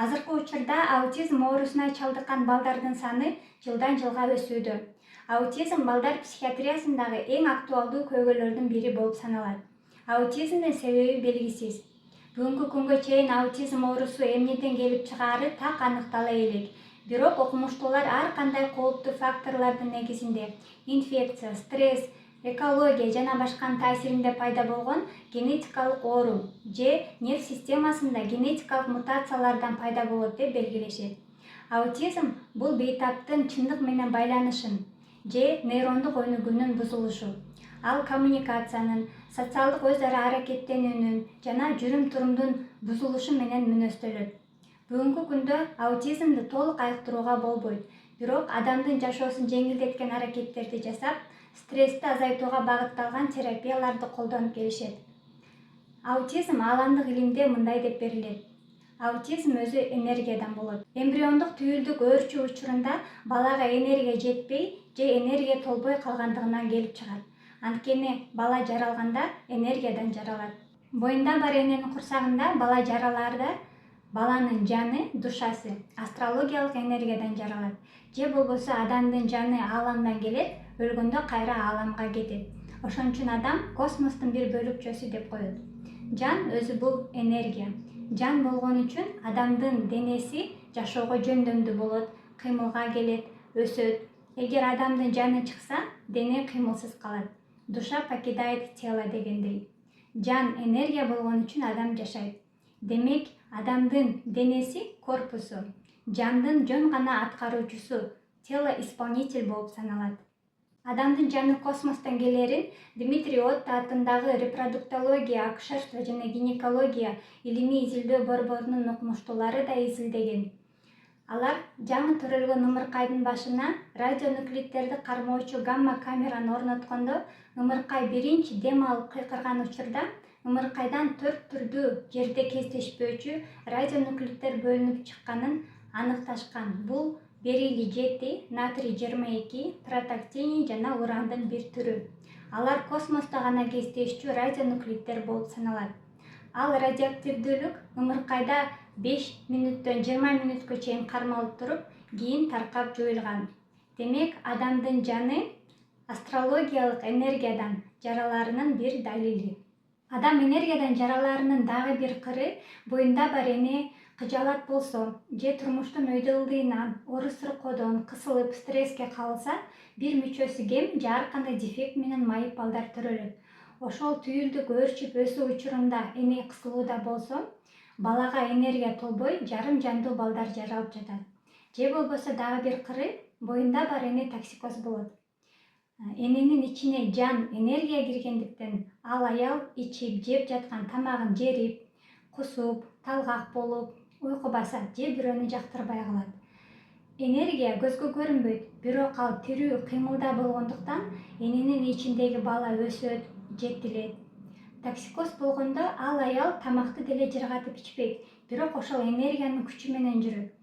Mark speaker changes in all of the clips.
Speaker 1: Азыркы учурда аутизм оорусуна чалдыккан балдардын саны жылдан жылга өсүүдө. Аутизм балдар психиатриясындагы эң актуалдуу көйгөйлөрдүн бири болуп саналат. Аутизмдин себеби белгисиз. Бүгүнкү күнгө чейин аутизм оорусу эмнеден келип чыгаары так аныктала элек. Бирок окумуштуулар ар кандай кооптуу факторлордун негизинде инфекция, стресс, экология жана башканын таасиринде пайда болгон генетикалык оору же нерв системасында генетикалык мутациялардан пайда болот деп белгилешет. Аутизм бул бейтаптын чындык менен байланышын же нейрондук өнүгүүнүн бузулушу. Ал коммуникациянын, социалдык өз ара аракеттенүүнүн жана жүрүм-турумдун бузулушу менен мүнөздөлөт. Бүгүнкү күндө аутизмди толук айыктырууга болбойт, бирок адамдын жашоосун жеңилдеткен аракеттерди жасап, стрессти азайтууга багытталган терапияларды колдонуп келишет. Аутизм аламдык илимде мындай деп берилет. Аутизм өзү энергиядан болот. Эмбриондук түйүлдүк өөрчүү учурунда балага энергия жетпей же энергия толбой калгандыгынан келип чыгат. Анткени бала жаралганда энергиядан жаралат. Боюнда бар эненин курсагында бала жаралаарда баланын жаны, душасы астрологиялык энергиядан жаралат. Же болбосо адамдын жаны ааламдан келет, өлгөндө кайра ааламга кетет. Ошон үчүн адам космостун бир бөлүкчөсү деп коет. Жан өзү бул энергия. Жан болгон үчүн адамдын денеси жашоого жөндөмдүү болот, кыймылга келет, өсөт. Эгер адамдын жаны чыкса, дене кыймылсыз калат. Душа покидает тело дегендей. Жан энергия болгон үчүн адам жашайт. Демек, адамдын денеси корпусу, жандын жөн гана аткаруучусу, тело-исполнитель болуп саналат. Адамдын жаны космостон келерин Дмитрий Отто атындагы репродуктология, акушерство жана гинекология илимий изилдөө борборунун окумуштуулары да изилдеген. Алар жаңы төрөлгөн ымыркайдын башына радионуклидтерди кармоочу гамма камераны орноткондо ымыркай биринчи дем алып кыйкырган учурда ымыркайдан 4 түрдүү жерде кездешпөөчү радионуклидтер бөлүнүп чыкканын аныкташкан. Бул берилий 7, натрий 22, протактиний жана урандын бир түрү. Алар космосто гана кездешчү радионуклидтер болуп саналат. Ал радиоактивдүүлүк ымыркайда 5 мүнөттөн 20 мүнөткө чейин кармалып туруп, кийин таркап жоюлган. Демек, адамдын жаны астрологиялык энергиядан жаралаарынын бир далили. Адам энергиядан жаралаарынын дагы бир кыры боюнда бар эне кыжаалат болсо же турмуштун өйдө ылдыйынан, орус-сыркоодон кысылып стресске кабылса, бир мүчөсү кем же ар кандай дефект менен майып балдар төрөлөт. Ошол түйүлдүк өөрчүп өсүү учурунда эне кысылууда болсо, балага энергия толбой жарым жандуу балдар жаралып жатат. Же болбосо дагы бир кыры боюнда бар эне токсикоз болот. Эненин ичине жан энергия киргендиктен ал аял ичип, жеп жаткан тамагын жерип, кусуп, талгак болуп, уйку басат же бирөөнү жактырбай калат. Энергия көзгө көрүнбөйт, бирок ал тирүү кыймылда болгондуктан эненин ичиндеги бала өсөт, жетилет. Токсикоз болгондо ал аял тамакты деле жыргатып ичпейт, бирок ошол энергиянын күчү менен жүрөт.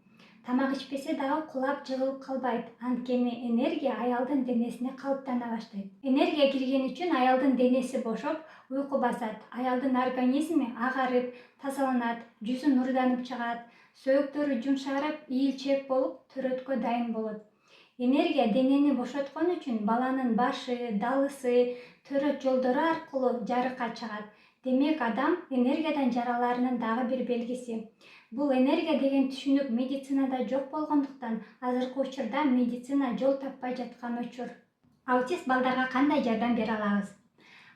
Speaker 1: Тамак ичпесе дагы кулап жыгылып калбайт, анткени энергия аялдын денесине калыптана баштайт. Энергия кирген үчүн аялдын денеси бошоп, уйку басат, аялдын организми агарып, тазаланат, жүзү нурданып чыгат, сөөктөрү жумшарып, ийилчээк болуп, төрөткө дайын болот. Энергия денени бошоткон үчүн баланын башы, далысы, төрөт жолдору аркылуу жарыкка чыгат. Демек, адам энергиядан жаралаарынын дагы бир белгиси. Бул энергия деген түшүнүк медицинада жок болгондуктан азыркы учурда медицина жол таппай жаткан учур. Аутист балдарга кандай жардам бере алабыз?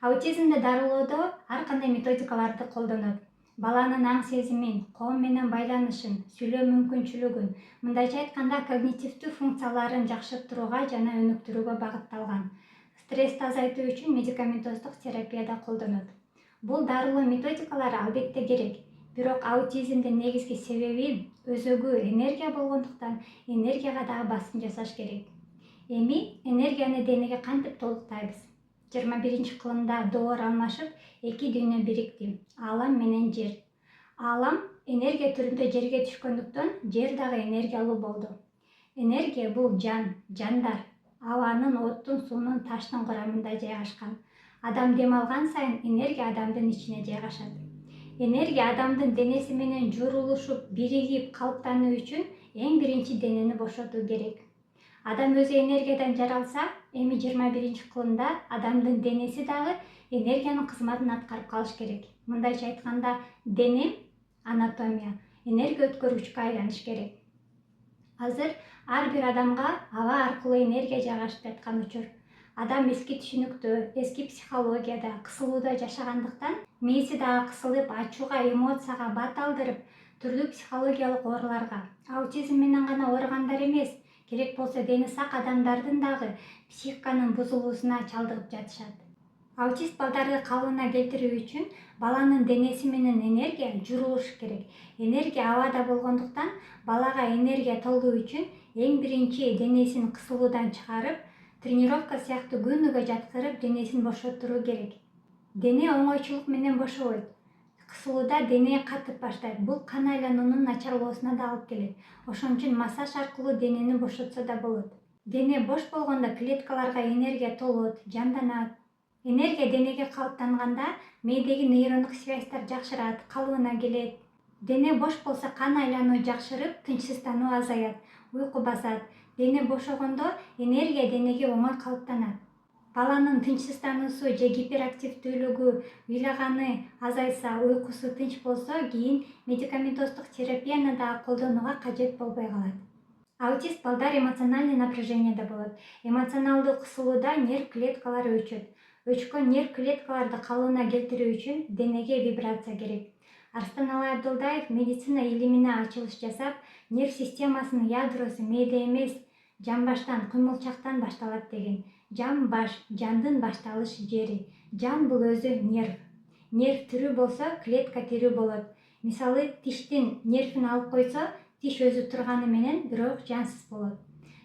Speaker 1: Аутизмди дарылоодо ар кандай методикаларды колдонот. Баланын аң сезимин, коом менен байланышын, сүйлөө мүмкүнчүлүгүн, мындайча айтканда когнитивдүү функцияларын жакшыртууга жана өнүктүрүүгө багытталган. Стрессти азайтуу үчүн медикаментоздук терапияда колдонот. Бул дарылоо методикалары албетте керек, бирок аутизмдин негизги себеби өзөгү энергия болгондуктан энергияга дагы басым жасаш керек. Эми энергияны денеге кантип толуктайбыз? 21-кылымда доор алмашып, эки дүйнө бирикти, аалам менен жер. Аалам энергия түрүндө жерге түшкөндүктөн жер дагы энергиялуу болду. Энергия бул жан, жандар, абанын, оттун, суунун, таштын курамында жайгашкан. Адам дем алган сайын энергия адамдын ичине жайгашат. Энергия адамдын денеси менен журулушуп, биригип калыптануу үчүн эң биринчи денени бошотуу керек. Адам өзү энергиядан жаралса, эми 21-кылымда адамдын денеси дагы энергиянын кызматын аткарып калыш керек. Мындайча айтканда, дене анатомия, энергия өткөрүүчкө айланыш керек. Азыр ар бир адамга аба аркылуу энергия жайгашып жаткан учур. Адам эски түшүнүктө, эски психологияда, кысылууда жашагандыктан мээси дагы кысылып, ачууга, эмоцияга бат алдырып, түрдүү психологиялык ооруларга, аутизм менен гана ооругандар эмес, керек болсо дени сак адамдардын дагы психиканын бузулуусуна чалдыгып жатышат. Аутист балдарды калыбына келтирүү үчүн баланын денеси менен энергия журулуш керек. Энергия абада болгондуктан балага энергия толуу үчүн эң биринчи денесин кысылуудан чыгарып, тренировка сыяктуу күнүгө жаткырып, денесин бошоттуруу керек. Дене оңойчулук менен бошобойт. Кысылууда дене катып баштайт. Бул кан айлануунун начарлоосуна да алып келет. Ошон үчүн массаж аркылуу денени бошотсо да болот. Дене бош болгондо клеткаларга энергия толот, жанданат. Энергия денеге калыптанганда мээдеги нейрондук связьтар жакшырат, калыбына келет. Дене бош болсо кан айлануу жакшырып, тынчсыздануу азаят, уйку басат. Дене бошогондо энергия денеге оңой калыптанат. Баланын тынчсыздануусу же гиперактивдүүлүгү, ыйлаганы азайса, уйкусу тынч болсо, кийин медикаментоздук терапияны дагы колдонууга кажет болбой калат. Аутист балдар эмоциональный напряжениеде болот. Эмоционалдуу кысылууда нерв клеткалары өчөт. Өчкөн нерв клеткаларды калыбына келтирүү үчүн денеге вибрация керек. Арстаналы Абдулдаев медицина илимине ачылыш жасап, нерв системасынын ядросу мээде эмес, жамбаштан, кыймылчактан башталат деген. Жан баш, жандын башталыш жери. Жан бул өзү нерв. Нерв тирүү болсо, клетка тирүү болот. Мисалы, тиштин нервин алып койсо, тиш өзү турганы менен бирок жансыз болот.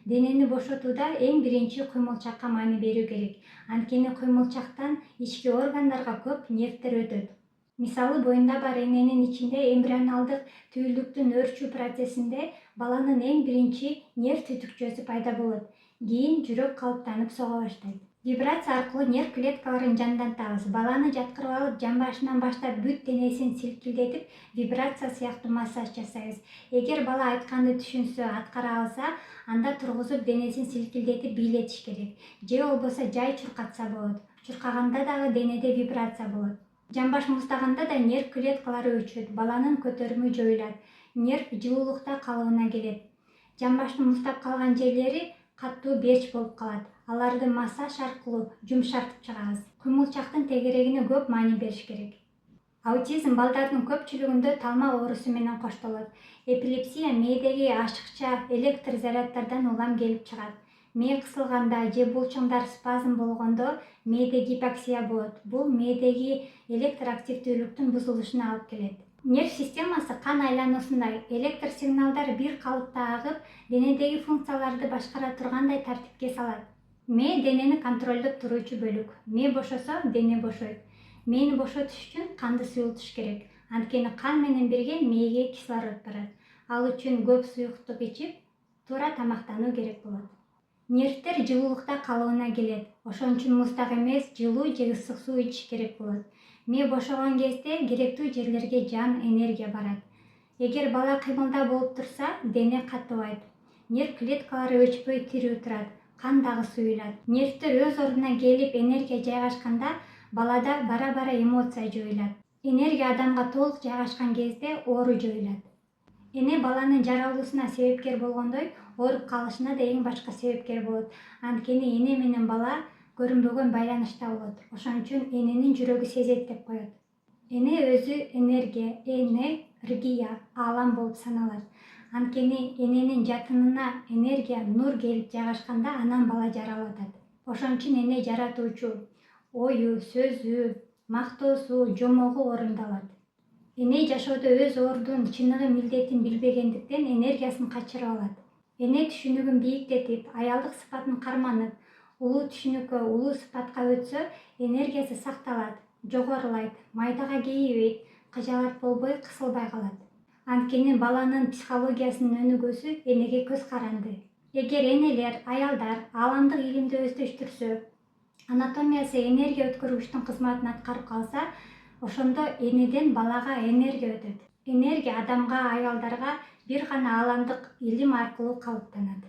Speaker 1: Денени бошотууда эң биринчи кыймылчакка маани берүү керек. Анткени кыймылчактан ички органдарга көп нервтер өтөт. Мисалы, боюнда бар эненин ичинде эмбрионалдык түйүлдүктүн өөрчүү процессинде баланын эң биринчи нерв түтүкчөсү пайда болот. Кийин жүрөк калыптанып сого баштайт. Вибрация аркылуу нерв клеткаларын жандантабыз. Баланы жаткырып алып, жамбашынан баштап бүт денесин силкилдетип, вибрация сыяктуу массаж жасайбыз. Эгер бала айтканды түшүнсө, аткара алса, анда тургузуп денесин силкилдетип бийлетиш керек. Же болбосо жай чуркатса болот. Чуркаганда дагы денеде вибрация болот. Жамбаш муздаганда да нерв клеткалары өчөт, баланын көтөрүмү жоюлат, нерв жылуулукта калыбына келет. Жамбаштын муздап калган жерлери катуу берч болуп калат. Аларды массаж аркылуу жумшартып чыгабыз. Кыймылчактын тегерегине көп маани бериш керек. Аутизм балдардын көпчүлүгүндө талма оорусу менен коштолот. Эпилепсия мээдеги ашыкча электр заряддардан улам келип чыгат. Мээ кысылганда же булчуңдар спазм болгондо мээде гипоксия болот. Бул мээдеги электр активдүүлүктүн бузулушуна алып келет. Нерв системасы кан айлануусунда электр сигналдар бир калыпта агып, денедеги функцияларды башкара тургандай тартипке салат. Мээ денени контролдоп туруучу бөлүк. Мээ бошосо, дене бошойт. Мээни бошотуш үчүн канды суюлтуш керек. Анткени кан менен бирге мээге кислород барат. Ал үчүн көп суюктук ичип, туура тамактануу керек болот. Нервтер жылуулукта калыбына келет. Ошон үчүн муздак эмес, жылуу же ысык суу ичиш керек болот. Мээ бошогон кезде керектүү жерлерге жан, энергия барат. Эгер бала кыймылда болуп турса, дене катыбайт. Нерв клеткалары өчпөй тирүү турат, кан дагы суюлат. Нервтер өз ордуна келип энергия жайгашканда, балада бара-бара эмоция жоюлат. Энергия адамга толук жайгашкан кезде оору жоюлат. Эне баланын жаралуусуна себепкер болгондой, ооруп калышына да эң башкы себепкер болот. Анткени эне менен бала көрүнбөгөн байланышта болот. Ошон үчүн эненин жүрөгү сезет деп коет. Эне өзү энергия, аалам болуп саналат. Анткени эненин жатынына энергия, нур келип жайгашканда анан бала жаралатат. Ошон үчүн эне жаратуучу, ою, сөзү, мактоосу, жомогу орундалат. Эне жашоодо өз ордун, чыныгы милдетин билбегендиктен энергиясын качырып алат. Эне түшүнүгүн бийиктетип, аялдык сыпатын карманып, улуу түшүнүккө, улуу сыпатка өтсө, энергиясы сакталат, жогорулайт, майдага кейибейт, кыжаалат болбой, кысылбай калат. Анткени баланын психологиясынын өнүгүүсү энеге көз каранды. Эгер энелер, аялдар ааламдык илимди өздөштүрсө, анатомиясы энергия өткөргүчтүн кызматын аткарып калса, Ошондо энеден балага энергия өтөт. Энергия адамга, аялдарга бир гана ааламдык илим аркылуу калыптанат.